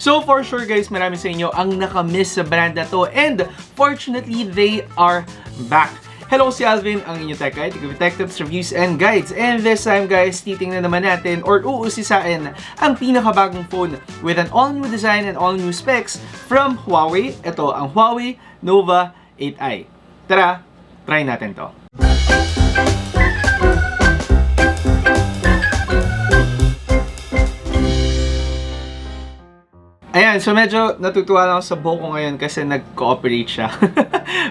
So for sure guys, marami sa inyo ang nakamiss sa brand na to, and fortunately, they are back. Hello, si Alvin, ang inyong tech guide, tech tips, reviews, and guides. And this time guys, titingnan naman natin or uusisain ang pinakabagong phone with an all-new design and all-new specs from Huawei. Ito ang Huawei Nova 8i. Tara, try natin to. Ayan, so medyo natutuwa lang ako sa buhok ko ngayon kasi nag-cooperate siya.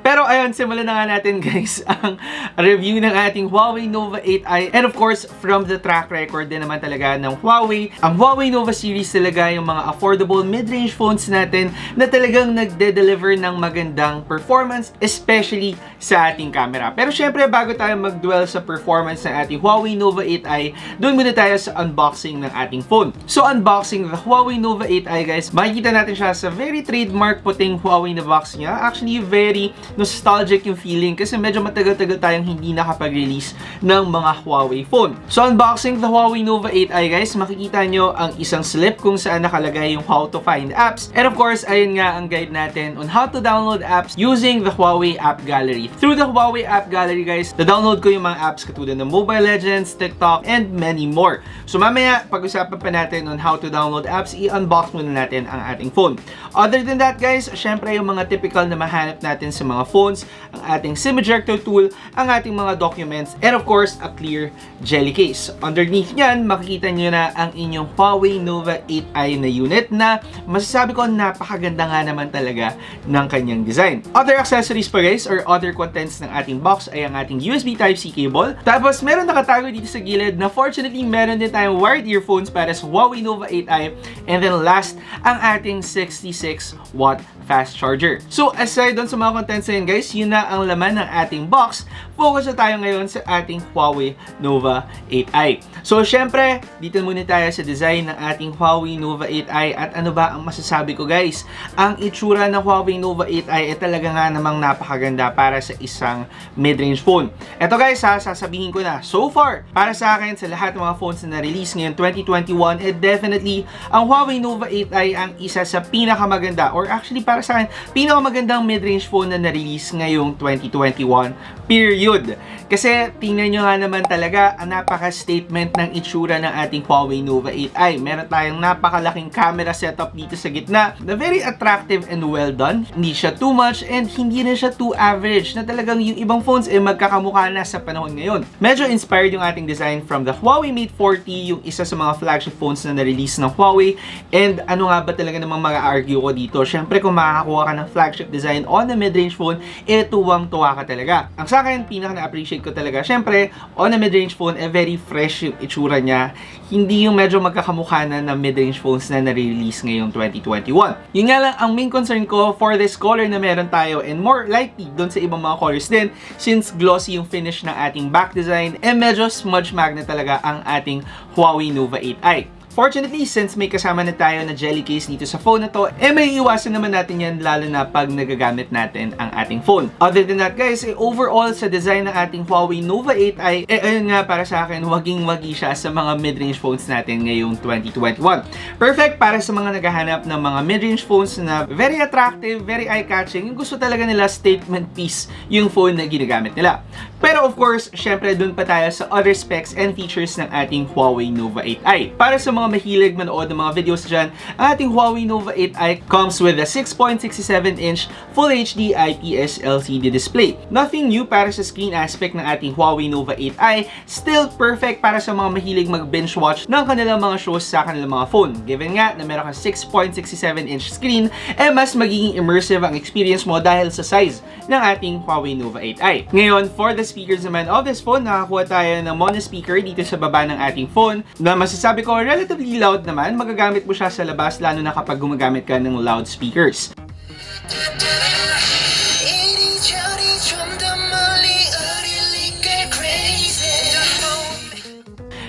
Pero ayun, simulan na nga natin guys ang review ng ating Huawei Nova 8i. And of course, from the track record din naman talaga ng Huawei, ang Huawei Nova series talaga yung mga affordable mid-range phones natin na talagang nagde-deliver ng magandang performance, especially sa ating camera. Pero syempre, bago tayo mag-dwell sa performance ng ating Huawei Nova 8i, doon muna tayo sa unboxing ng ating phone. So unboxing the Huawei Nova 8i guys, makikita natin siya sa very trademark puting Huawei na box niya. Actually, very nostalgic yung feeling kasi medyo matagal-tagal tayong hindi nakapag-release ng mga Huawei phone. So, unboxing the Huawei Nova 8i guys, makikita nyo ang isang slip kung saan nakalagay yung how to find apps. And of course, ayun nga ang guide natin on how to download apps using the Huawei App Gallery. Through the Huawei App Gallery guys, na-download ko yung mga apps katulad ng Mobile Legends, TikTok, and many more. So, mamaya, pag-usapan pa natin on how to download apps, i-unbox muna natin ang ating phone. Other than that guys, syempre yung mga typical na mahanap natin sa mga phones, ang ating SIM ejector tool, ang ating mga documents, and of course, a clear jelly case. Underneath nyan, makikita nyo na ang inyong Huawei Nova 8i na unit na masasabi ko napakaganda nga naman talaga ng kanyang design. Other accessories pa guys, or other contents ng ating box ay ang ating USB Type-C cable. Tapos meron nakatago dito sa gilid na fortunately meron din tayong wired earphones para sa Huawei Nova 8i. And then last, ang ating 66-watt fast charger. So, aside doon sa mga contents na yun guys, yun na ang laman ng ating box. Focus na tayo ngayon sa ating Huawei Nova 8i. So, syempre, dito muna tayo sa design ng ating Huawei Nova 8i. At ano ba ang masasabi ko guys? Ang itsura ng Huawei Nova 8i ay talaga nga namang napakaganda para sa isang mid-range phone. Ito guys ha, sasabihin ko na, so far, para sa akin, sa lahat ng mga phones na na-release ngayon 2021, definitely, ang Huawei Nova 8i ang isa sa pinakamaganda, or actually para sa akin, pinakamagandang mid-range phone na na-release ngayong 2021 period. Kasi tingnan nyo nga naman talaga ang napaka-statement ng itsura ng ating Huawei Nova 8i. Meron tayong napakalaking camera setup dito sa gitna na very attractive and well done. Hindi siya too much and hindi rin siya too average na talagang yung ibang phones ay magkakamukha na sa panahon ngayon. Medyo inspired yung ating design from the Huawei Mate 40, yung isa sa mga flagship phones na na-release ng Huawei. And ano nga ba talaga namang mag-argue ko dito? Syempre kung makakakuha ka ng flagship design on a mid-range phone, tuwang-tuwa ka talaga. Ang sa akin, pinaka-na-appreciate ko talaga, syempre, on a mid-range phone, very fresh yung itsura niya. Hindi yung medyo magkakamukha na ng mid-range phones na na-release ngayong 2021. Yun nga lang, ang main concern ko for this color na meron tayo, and more likely doon sa ibang mga colors din, since glossy yung finish ng ating back design, medyo smudge magnet talaga ang ating Huawei Nova 8i. Fortunately, since may kasama na tayo na jelly case dito sa phone na to, may iwasan naman natin yan lalo na pag nagagamit natin ang ating phone. Other than that guys, overall sa design ng ating Huawei Nova 8i, ayun nga para sa akin, waging-wagi siya sa mga mid-range phones natin ngayong 2021. Perfect para sa mga naghahanap ng mga mid-range phones na very attractive, very eye-catching, yung gusto talaga nila statement piece yung phone na ginagamit nila. Pero of course, syempre dun pa tayo sa other specs and features ng ating Huawei Nova 8i. Para sa mga mahilig manood ng mga videos dyan, ang ating Huawei Nova 8i comes with a 6.67-inch Full HD IPS LCD display. Nothing new para sa screen aspect ng ating Huawei Nova 8i, still perfect para sa mga mahilig mag-binge watch ng kanilang mga shows sa kanilang mga phone. Given nga na meron kang 6.67-inch screen, mas magiging immersive ang experience mo dahil sa size ng ating Huawei Nova 8i. Ngayon, for the speakers naman of this phone, nakakuha tayo ng mono speaker dito sa baba ng ating phone na masasabi ko relatively loud naman. Magagamit mo siya sa labas lalo na kapag gumagamit ka ng loudspeakers.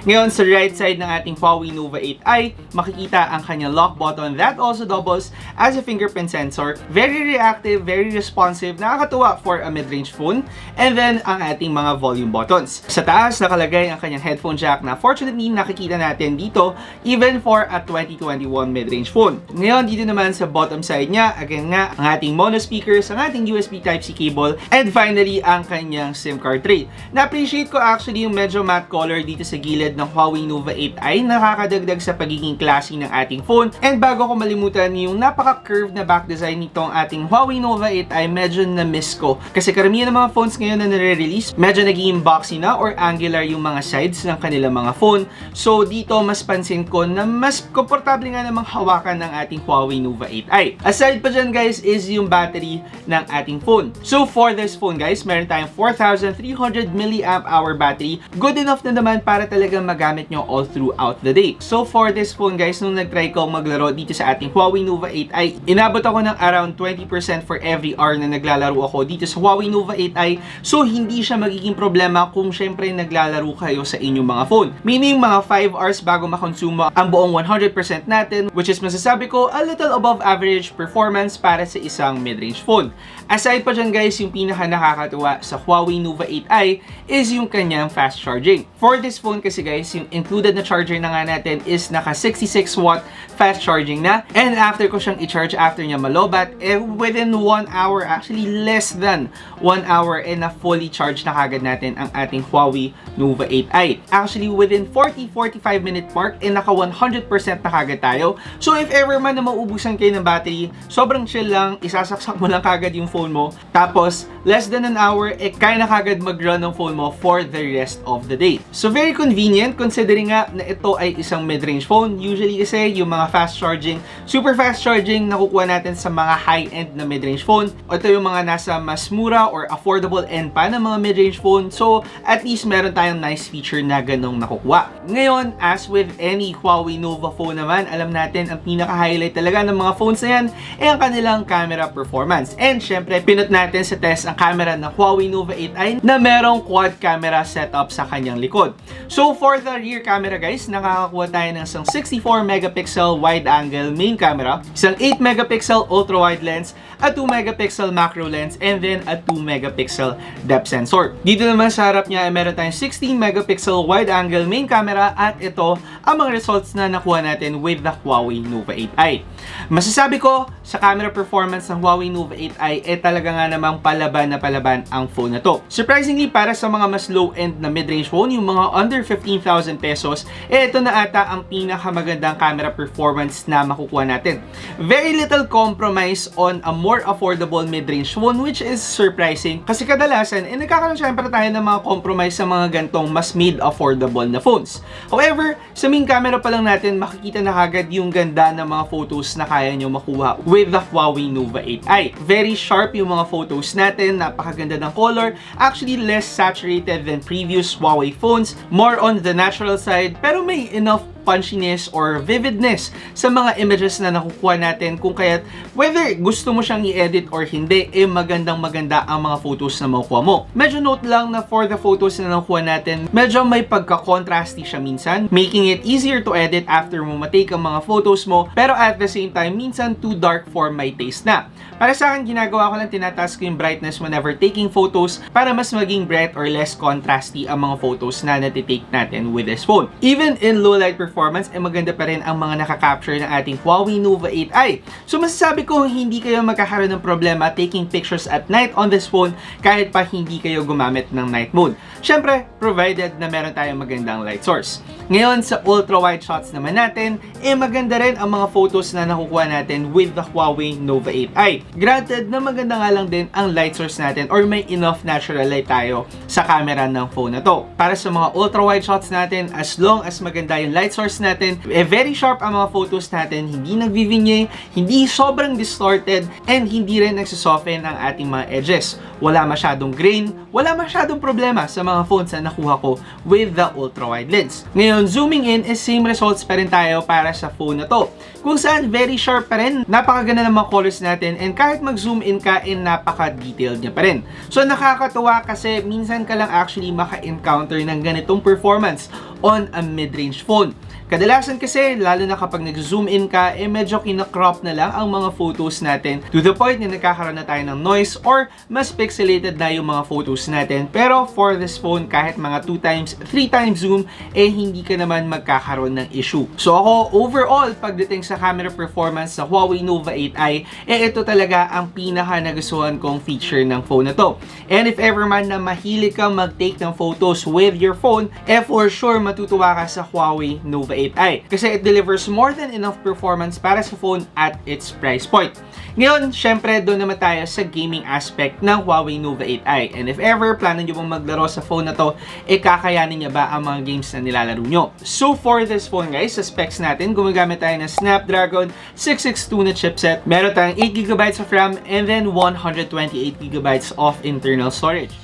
Ngayon, sa right side ng ating Huawei Nova 8i, makikita ang kanyang lock button that also doubles as a fingerprint sensor. Very reactive, very responsive, nakakatuwa for a mid-range phone. And then, ang ating mga volume buttons. Sa taas, nakalagay ang kanyang headphone jack na fortunately nakikita natin dito even for a 2021 mid-range phone. Ngayon, dito naman sa bottom side niya, again nga, ang ating mono speakers, ang ating USB Type-C cable, and finally, ang kanyang SIM card tray. Na-appreciate ko actually yung medyo matte color dito sa gilid ng Huawei Nova 8i, nakakadagdag sa pagiging classy ng ating phone. And bago ko malimutan yung napaka-curved na back design nitong ating Huawei Nova 8i, medyo na-miss ko. Kasi karamihan ng mga phones ngayon na nare-release, medyo naging boxy na or angular yung mga sides ng kanilang mga phone. So dito, mas pansin ko na mas komportable nga namang hawakan ng ating Huawei Nova 8i. Aside pa dyan guys is yung battery ng ating phone. So for this phone guys, meron tayong 4,300 mAh battery. Good enough na naman para talagang magamit nyo all throughout the day. So for this phone guys, nung nag-try ko maglaro dito sa ating Huawei Nova 8i, inabot ako ng around 20% for every hour na naglalaro ako dito sa Huawei Nova 8i. So hindi siya magiging problema kung syempre naglalaro kayo sa inyong mga phone. Meaning mga 5 hours bago makonsumo ang buong 100% natin, which is masasabi ko a little above average performance para sa isang mid-range phone. Aside pa dyan guys, yung pinaka nakakatuwa sa Huawei Nova 8i is yung kanyang fast charging. For this phone kasi guys, yung included na charger na nga natin is naka 66 watt fast charging na. And after ko siyang i-charge after niya malobat, within 1 hour, actually less than 1 hour, na fully charged na kagad natin ang ating Huawei Nova 8i. Actually, within 40-45 minute mark, naka 100% na kagad tayo. So if ever man na maubusan kayo ng battery, sobrang chill lang, isasaksak mo lang kagad yung phone mo. Tapos, less than an hour, kaya na kagad mag-run ng phone mo for the rest of the day. So very convenient considering nga na ito ay isang mid-range phone. Usually kasi yung mga fast charging, super fast charging nakukuha natin sa mga high-end na mid-range phone. Ito yung mga nasa mas mura or affordable end pa na mga mid-range phone. So at least meron tayong nice feature na ganong nakukuha. Ngayon, as with any Huawei Nova phone naman, alam natin ang pinaka-highlight talaga ng mga phones na yan ay ang kanilang camera performance. And syempre, pinot natin sa test ang camera ng Huawei Nova 8i na merong quad camera setup sa kanyang likod. So for the rear camera guys, nakakakuha tayo ng isang 64 megapixel wide angle main camera, isang 8 megapixel ultra wide lens, a 2 megapixel macro lens, and then a 2 megapixel depth sensor. Dito naman sa harap niya ay meron tayong 16 megapixel wide angle main camera at ito ang mga results na nakuha natin with the Huawei Nova 8i. Masasabi ko sa camera performance ng Huawei Nova 8i talaga nga namang palaban na palaban ang phone na to. Surprisingly, para sa mga mas low-end na mid-range phone, yung mga under 15,000 pesos, ito na ata ang pinakamagandang camera performance na makukuha natin. Very little compromise on a more affordable mid-range phone, which is surprising kasi kadalasan, nagkakaroon syempre tayo ng mga compromise sa mga gantong mas mid-affordable na phones. However, sa main camera pa lang natin, makikita na kagad yung ganda ng mga photos na kaya nyo makuha with the Huawei Nova 8i. Very sharp yung mga photos natin, napakaganda ng color, actually less saturated than previous Huawei phones, more on the natural side, pero may enough punchiness or vividness sa mga images na nakukuha natin kung kaya whether gusto mo siyang i-edit or hindi, magandang maganda ang mga photos na makukuha mo. Medyo note lang na for the photos na nakukuha natin, medyo may pagka-contrasty siya minsan, making it easier to edit after mo matake ang mga photos mo, pero at the same time, minsan too dark for my taste na. Para sa akin, ginagawa ko lang, tinataas ko yung brightness whenever taking photos para mas maging bright or less contrasty ang mga photos na natitake natin with this phone. Even in low light performance, maganda pa rin ang mga nakaka-capture ng ating Huawei Nova 8i. So masasabi ko, hindi kayo magkakaroon ng problema taking pictures at night on this phone kahit pa hindi kayo gumamit ng night mode. Syempre, provided na meron tayong magandang light source. Ngayon, sa ultra-wide shots naman natin, maganda rin ang mga photos na nakukuha natin with the Huawei Nova 8i. Granted na maganda nga lang din ang light source natin or may enough natural light tayo sa camera ng phone na to. Para sa mga ultra-wide shots natin, as long as maganda yung light source natin, very sharp ang mga photos natin, hindi nagvivinye, hindi sobrang distorted, and hindi rin nagsosoften ang ating mga edges. Wala masyadong grain, wala masyadong problema sa mga phones na nakuha ko with the ultra-wide lens. Ngayon, zooming in is same results pa rin tayo para sa phone na to. Kung saan very sharp pa rin, napakaganda ng mga colors natin, and kahit mag-zoom in ka, napaka-detailed niya pa rin. So nakakatuwa kasi minsan ka lang actually maka-encounter ng ganitong performance on a mid-range phone. Kadalasan kasi, lalo na kapag nag-zoom in ka, medyo kinakrop na lang ang mga photos natin to the point na nagkakaroon na tayo ng noise or mas pixelated na yung mga photos natin. Pero for this phone, kahit mga 2 times, 3 times zoom, hindi ka naman magkakaroon ng issue. So ako, overall, pagdating sa camera performance sa Huawei Nova 8i, ito talaga ang pinaka nagustuhan kong feature ng phone na to. And if ever man na mahilig kang mag-take ng photos with your phone, for sure matutuwa ka sa Huawei Nova 8i. Kasi it delivers more than enough performance para sa phone at its price point. Ngayon, syempre, doon naman tayo sa gaming aspect ng Huawei Nova 8i. And if ever, plano nyo bang maglaro sa phone na to, kakayanin niya ba ang mga games na nilalaro nyo? So for this phone guys, sa specs natin, gumagamit tayo ng Snapdragon 662 na chipset. Meron tayong 8GB of RAM and then 128GB of internal storage.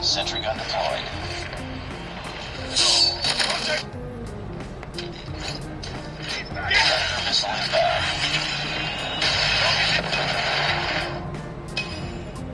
Sentry gun deployed. Missile inbound.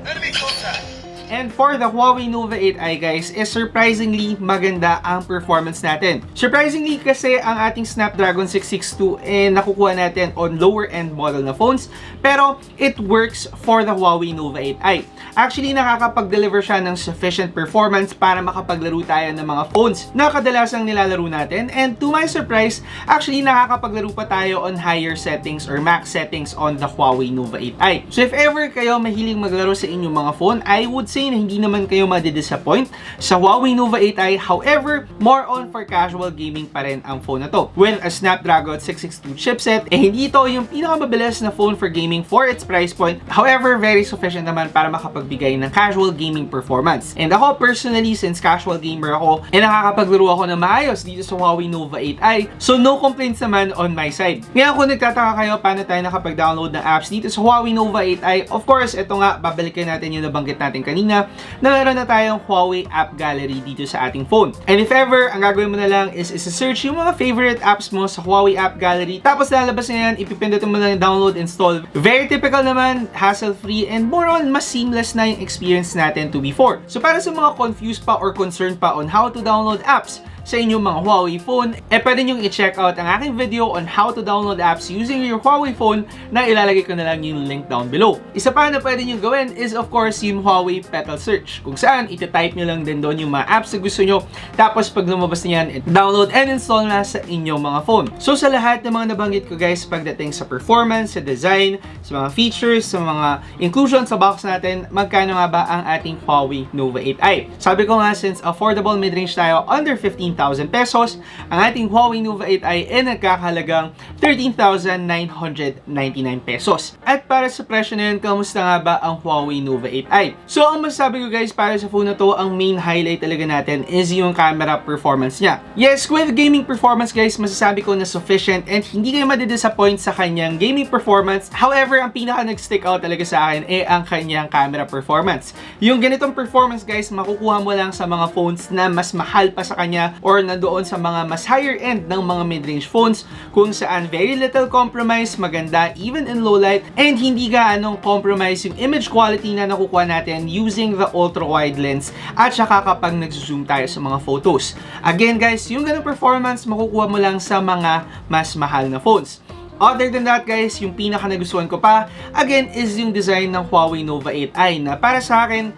Enemy contact. And for the Huawei Nova 8i guys, surprisingly maganda ang performance natin. Surprisingly kasi ang ating Snapdragon 662 nakukuha natin on lower end model na phones, pero it works for the Huawei Nova 8i. Actually, nakakapag-deliver siya ng sufficient performance para makapaglaro tayo ng mga phones na kadalasang nilalaro natin. And to my surprise, actually nakakapaglaro pa tayo on higher settings or max settings on the Huawei Nova 8i. So if ever kayo mahilig maglaro sa inyong mga phone, I would say na hindi naman kayo madidisappoint sa Huawei Nova 8i. However, more on for casual gaming pa rin ang phone na to. With a Snapdragon 662 chipset, hindi ito yung pinakamabilis na phone for gaming for its price point. However, very sufficient naman para makapagbigay ng casual gaming performance. And ako personally, since casual gamer ako, nakakapaglaro ako ng maayos dito sa Huawei Nova 8i. So no complaints naman on my side. Ngayon kung nagtataka kayo paano tayo nakapag-download ng apps dito sa Huawei Nova 8i, of course, ito nga, babalikan natin yung nabanggit natin kanina na meron na tayong Huawei App Gallery dito sa ating phone. And if ever, ang gagawin mo na lang is isa-search yung mga favorite apps mo sa Huawei App Gallery. Tapos lalabas na yan, ipipindutin mo lang yung download, install. Very typical naman, hassle-free, and more on, mas seamless na yung experience natin to before. So para sa mga confused pa or concerned pa on how to download apps sa inyong mga Huawei phone, pwede nyong i-check out ang aking video on how to download apps using your Huawei phone na ilalagay ko na lang yung link down below. Isa pa na pwede nyong gawin is of course yung Huawei Petal Search, kung saan iti-type nyo lang din doon yung mga apps na gusto nyo, tapos pag lumabas na yan, download and install na sa inyong mga phone. So sa lahat ng mga nabanggit ko guys, pagdating sa performance, sa design, sa mga features, sa mga inclusion sa box natin, magkano nga ba ang ating Huawei Nova 8i? Sabi ko nga, since affordable mid-range tayo, under 15,000 pesos, ang ating Huawei Nova 8i nagkakahalagang 13,999 pesos. At para sa presyo na yun, kamusta nga ba ang Huawei Nova 8i? So ang masasabi ko guys, para sa phone na to, ang main highlight talaga natin is yung camera performance niya. Yes, with gaming performance guys, masasabi ko na sufficient and hindi kayo madidisappoint sa kanyang gaming performance. However, ang pinaka nag-stick out talaga sa akin ang kanyang camera performance. Yung ganitong performance guys, makukuha mo lang sa mga phones na mas mahal pa sa kanya or nandoon sa mga mas higher end ng mga mid-range phones kung saan very little compromise, maganda even in low light, and hindi gaanong compromise yung image quality na nakukuha natin using the ultra-wide lens at saka kapag nag-zoom tayo sa mga photos. Again guys, yung ganung performance makukuha mo lang sa mga mas mahal na phones. Other than that guys, yung pinaka nagustuhan ko pa, again, is yung design ng Huawei Nova 8i na para sa akin,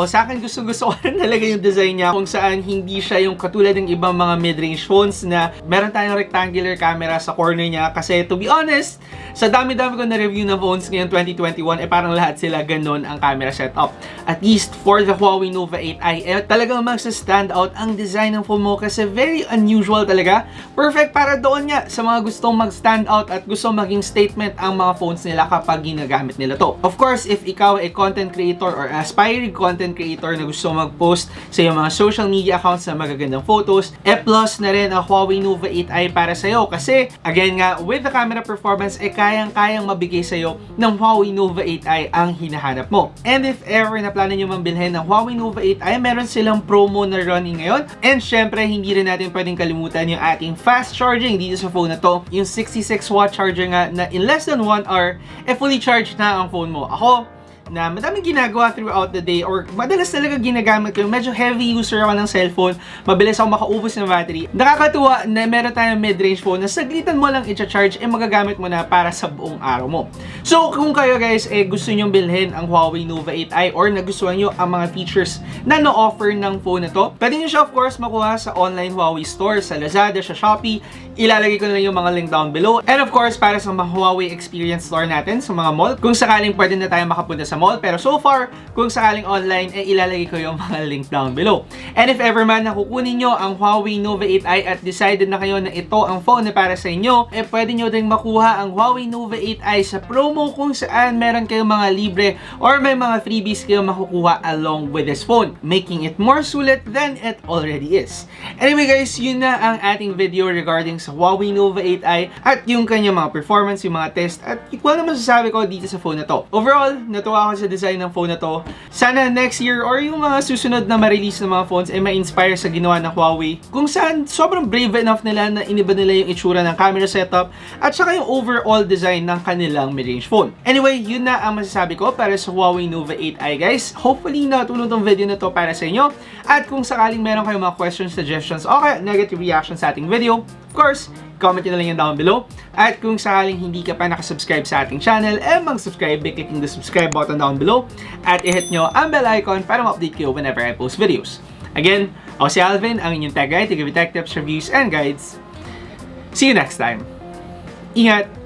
sa akin gusto ko rin talaga yung design niya kung saan hindi siya yung katulad ng ibang mga mid-range phones na meron tayong rectangular camera sa corner niya kasi to be honest, sa dami-dami ko na-review na phones ngayon 2021, parang lahat sila ganun ang camera setup. At least for the Huawei Nova 8i, talagang magsa-stand out ang design ng phone mo kasi very unusual talaga. Perfect para doon nga sa mga gustong mag-stand out at gustong maging statement ang mga phones nila kapag ginagamit nila to. Of course, if ikaw ay content creator or aspiring content creator na gusto mag-post sa iyong mga social media accounts na magagandang photos, plus na rin ang Huawei Nova 8i para sa'yo kasi, again nga, with the camera performance, kayang-kayang mabigay sa'yo ng Huawei Nova 8i ang hinahanap mo. And if ever na plano nyo mang bilhin ng Huawei Nova 8i, meron silang promo na running ngayon. And syempre, hindi rin natin pwedeng kalimutan yung ating fast charging dito sa phone na to. Yung 66-watt charger nga na in less than 1 hour, fully charged na ang phone mo. Ako, na madaming ginagawa throughout the day or madalas talaga ginagamit ko, medyo heavy user ako ng cellphone, mabilis ako makaubos ng battery. Nakakatuwa na meron tayong mid-range phone na saglitan mo lang i-charge, magagamit mo na para sa buong araw mo. So kung kayo guys gusto nyo bilhin ang Huawei Nova 8i or nagustuhan nyo ang mga features na no-offer ng phone na to, pwede nyo siya of course makuha sa online Huawei store, sa Lazada, sa Shopee. Ilalagay ko na lang yung mga link down below. And of course, para sa mga Huawei Experience Store natin sa mga mall, kung sakaling pwede na tayo makapunta sa mall, pero so far, kung sakaling online, ilalagay ko yung mga link down below. And if ever man nakukunin nyo ang Huawei Nova 8i at decided na kayo na ito ang phone na para sa inyo, pwede nyo rin makuha ang Huawei Nova 8i sa promo kung saan meron kayong mga libre or may mga freebies kayong makukuha along with this phone, making it more sulit than it already is. Anyway guys, yun na ang ating video regarding sa Huawei Nova 8i at yung kanyang mga performance, yung mga test at kung ano masasabi ko dito sa phone na to. Overall, natuwa ako sa design ng phone na to. Sana next year or yung mga susunod na ma-release ng mga phones ma-inspire sa ginawa ng Huawei kung saan sobrang brave enough nila na iniba nila yung itsura ng camera setup at saka yung overall design ng kanilang mid-range phone. Anyway, yun na ang masasabi ko para sa Huawei Nova 8i guys. Hopefully natulong tong video na to para sa inyo at kung sakaling meron kayong mga questions, suggestions o kaya negative reactions sa ating video, of course, comment nyo na lang yan down below. At kung sakaling hindi ka pa nakasubscribe sa ating channel, mag-subscribe by clicking the subscribe button down below at i-hit nyo ang bell icon para ma-update kayo whenever I post videos. Again, ako si Alvin, ang inyong tech guide to give you tech tips, reviews, and guides. See you next time. Ingat!